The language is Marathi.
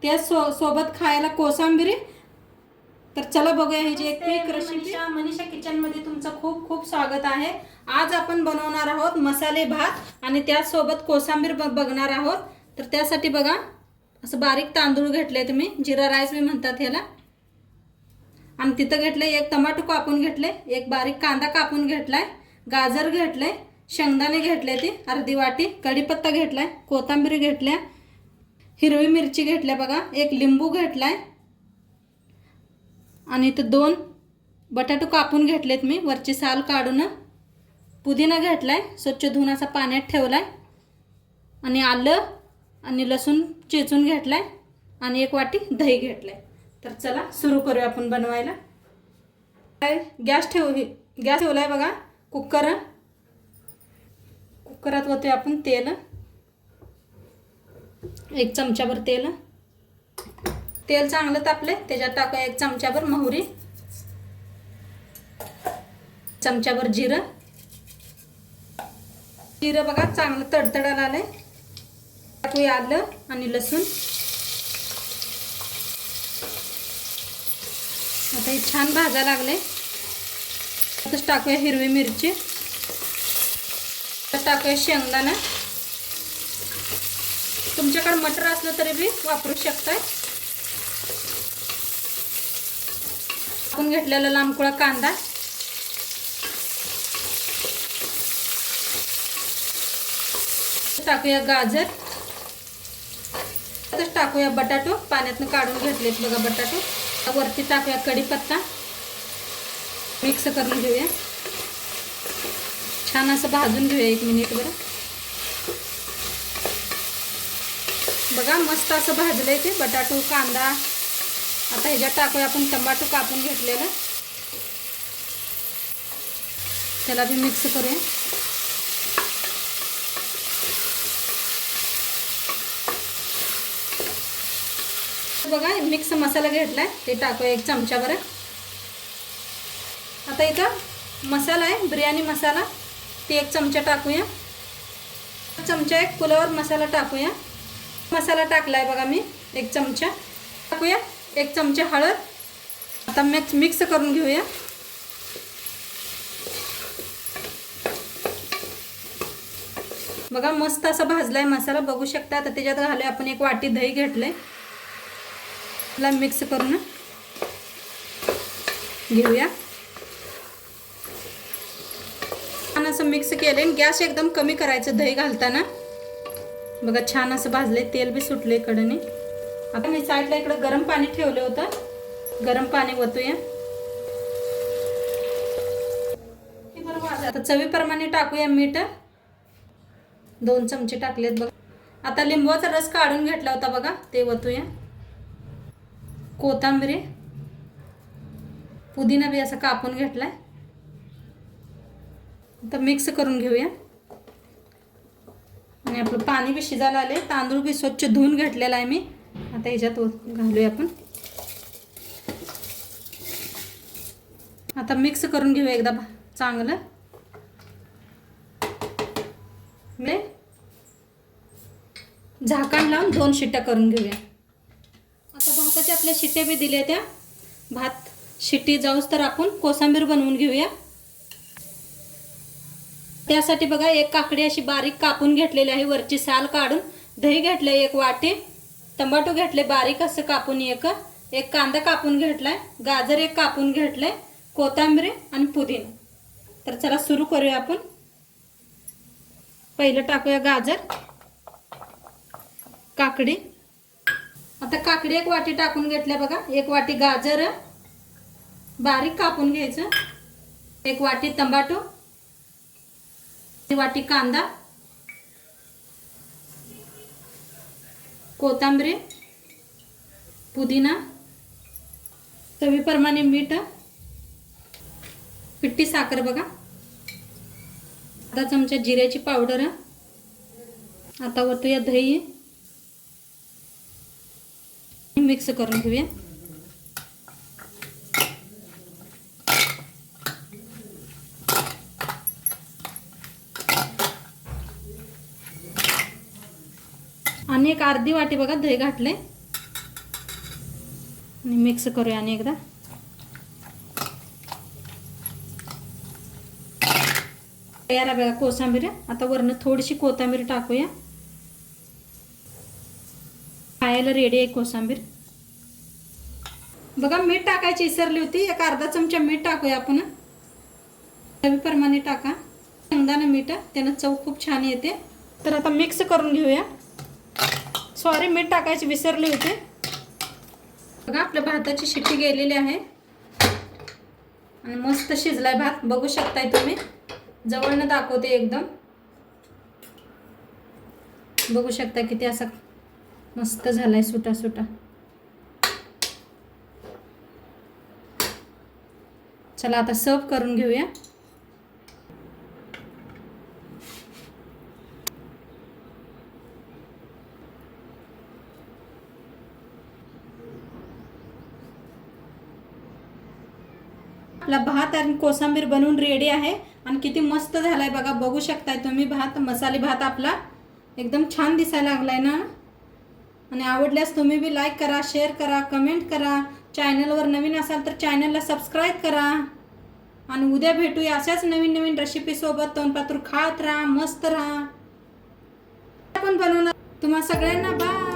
त्या सोबत खायला कोशिंबीर। तर चला बघूया ही जी एक क्विक रेसिपी। मनीषा किचन मध्ये तुमचं खूप खूप स्वागत आहे। आज आपण बनवणार आहोत मसाले भात आणि त्यासोबत कोशिंबीर बघणार आहोत। तर त्यासाठी बघा असं बारीक तांदूळ घेतले तुम्ही, जिरा राईस मी म्हणतात ह्याला। आणि तिथं घेतले एक टोमॅटो कापून घेतले, एक बारीक कांदा कापून घेतलाय, गाजर घेतले, शेंगदाणे घेतले ती अर्धी वाटी, कढीपत्ता घेतलाय, कोथिंबीर घेतल्या, हिरवी मिरची घेतल्या बघा, एक लिंबू घेतलाय आणि इथं 2 बटाटो कापून घेतलेत मी वरची साल काढून, पुदिना घेतलाय स्वच्छ धुवून असा पाण्यात ठेवलाय आणि आलं आणि लसूण चेचून घेतलाय आणि 1 वाटी दही घेतलाय। तर चला सुरू करूया आपण बनवायला। गॅस ठेवलाय बघा कुकरात वतूया आपण तेल, 1 चमचाभर तेल चांगलं तापले त्याच्यात टाकूया 1 चमचाभर मोहरी, चमचाभर जिरं बघा चांगलं तडतडायला आलंय। टाकूया आलं आणि लसूण। आता हे छान भाजायला लागले। आताच टाकूया हिरवी मिरची, टाकूया शेंगदाणा, तुमच्याकडे मटर असलं तरी बी वापरू शकताय। आपण घेतलेला लांबकुळा कांदा, टाकूया गाजर, आताच टाकूया बटाटो पाण्यातून काढून घेतलेत बघा बटाटो। वरती टाकूया कढीपत्ता, मिक्स करून घेऊया, छान असं भाजून घेऊया 1 मिनिट बरं। बघा मस्त असं भाजलंय ते बटाटो कांदा। आता ह्याच्यात टाकूया आपण टोमॅटो कापून घेतलेला, त्याला बी मिक्स करूया। बघा मिक्स मसाला घेतलाय ते टाकूया 1 चमचाभर। आता इथं मसाला आहे बिर्याणी मसाला, ते 1 चमचा टाकूया, चमचा 1 पुलावर मसाला टाकूया। मसाला टाकलाय बघा मी 1 चमचा, टाकूया 1 चमचा हळद। आता मिक्स करून घेऊया। बघा मस्त असा भाजलाय मसाला बघू शकता। आता त्याच्यात घालूया आपण 1 वाटी दही घेतलंय, ला मिक्स करून घेऊया। छान असं मिक्स केले, गॅस एकदम कमी करायचं दही घालताना। बघा छान असं भाजले, तेल बी सुटले कडेने। आता मी साईडला इकडे गरम पाणी ठेवलं होतं, गरम पाणी ओतूया। आता चवीप्रमाणे टाकूया मीठ, 2 चमचे टाकलेत बघा। आता लिंबूचा रस काढून घेतला होता बघा ते ओतूया, कोथिंबीर, पुदिना बी असं कापून घेतलाय। आता मिक्स करून घेऊया आणि आपलं पाणी बी शिजायला आले, तांदूळ बी स्वच्छ धुवून घेतलेला आहे मी। आता ह्याच्यात घालूया आपण, आता मिक्स करून घेऊया एकदा चांगलं। झाकण लावून 2 शिट्ट्या करून घेऊया। आता भाताच्या आपल्या शिट्ट्या बी दिल्या, त्या भात शिट्टी जाऊस तर आपण कोशिंबीर बनवून घेऊया। त्यासाठी बघा 1 काकडी अशी बारीक कापून घेतलेली आहे वरची साल काढून, दही घेतले 1 वाटी, टोमॅटो घेतले बारीक असं कापून, एक कांदा कापून घेतलाय, गाजर 1 कापून घेतले, कोथिंबीर आणि पुदिना। तर चला सुरू करूया आपण। पहिलं टाकूया गाजर, काकडी। आता काकडी 1 वाटी टाकून घेतल्या बघा, 1 वाटी गाजर बारीक कापून घ्यायचं, 1 वाटी टोमॅटो, 1 वाटी कांदा, कोथिंबीर, पुदिना, चवीप्रमाणे मीठ, पिठी साखर बघा, अर्धा चमचा जिऱ्याची पावडर। आता वतूया दही, मिक्स करून घेऊया। आणि एक अर्धी वाटी बघा दही घातले। आणि मिक्स करूया आणि एकदा. तयार आहे बघा कोथिंबीर. आता वरनं थोडीशी कोथिंबीर टाकूया. खायला रेडी आहे कोथिंबीर. बघा मीठ टाकायची विसरली होती. एक अर्धा चमचा मीठ टाकूया आपण. चवीप्रमाणे टाका. शेंगदाणा मीठ त्यानं चव खूप छान येते. तर आता मिक्स करून घेऊया. सॉरी मीठ टाकायची विसरली होते. बघा आपल्या भाताची शिट्टी गेलेली आहे आणि मस्त शिजलाय भात. बघू शकताय तुम्ही. जवळनं दाखवते एकदम. बघू शकता किती असा मस्त झालाय सुटा सुटा. चला आता सर्व करून घेऊया. आपला भात आणि कोथिंबीर बनवून रेडी आहे आणि किती मस्त झालाय बघा. बघू शकताय तुम्ही. भात मसाले भात आपला एकदम छान दिसायला लागलाय ना. आणि आवडल्यास तुम्ही बी लाईक करा, शेअर करा, कमेंट करा. चॅनलवर नवीन असाल तर चॅनलला सबस्क्राईब करा. आणि उद्या भेटूया अशाच नवीन नवीन रेसिपी सोबत. तोंडपातूर खात राहा, मस्त राहा. आपण बनवणार तुम्हा सगळ्यांना. बाय.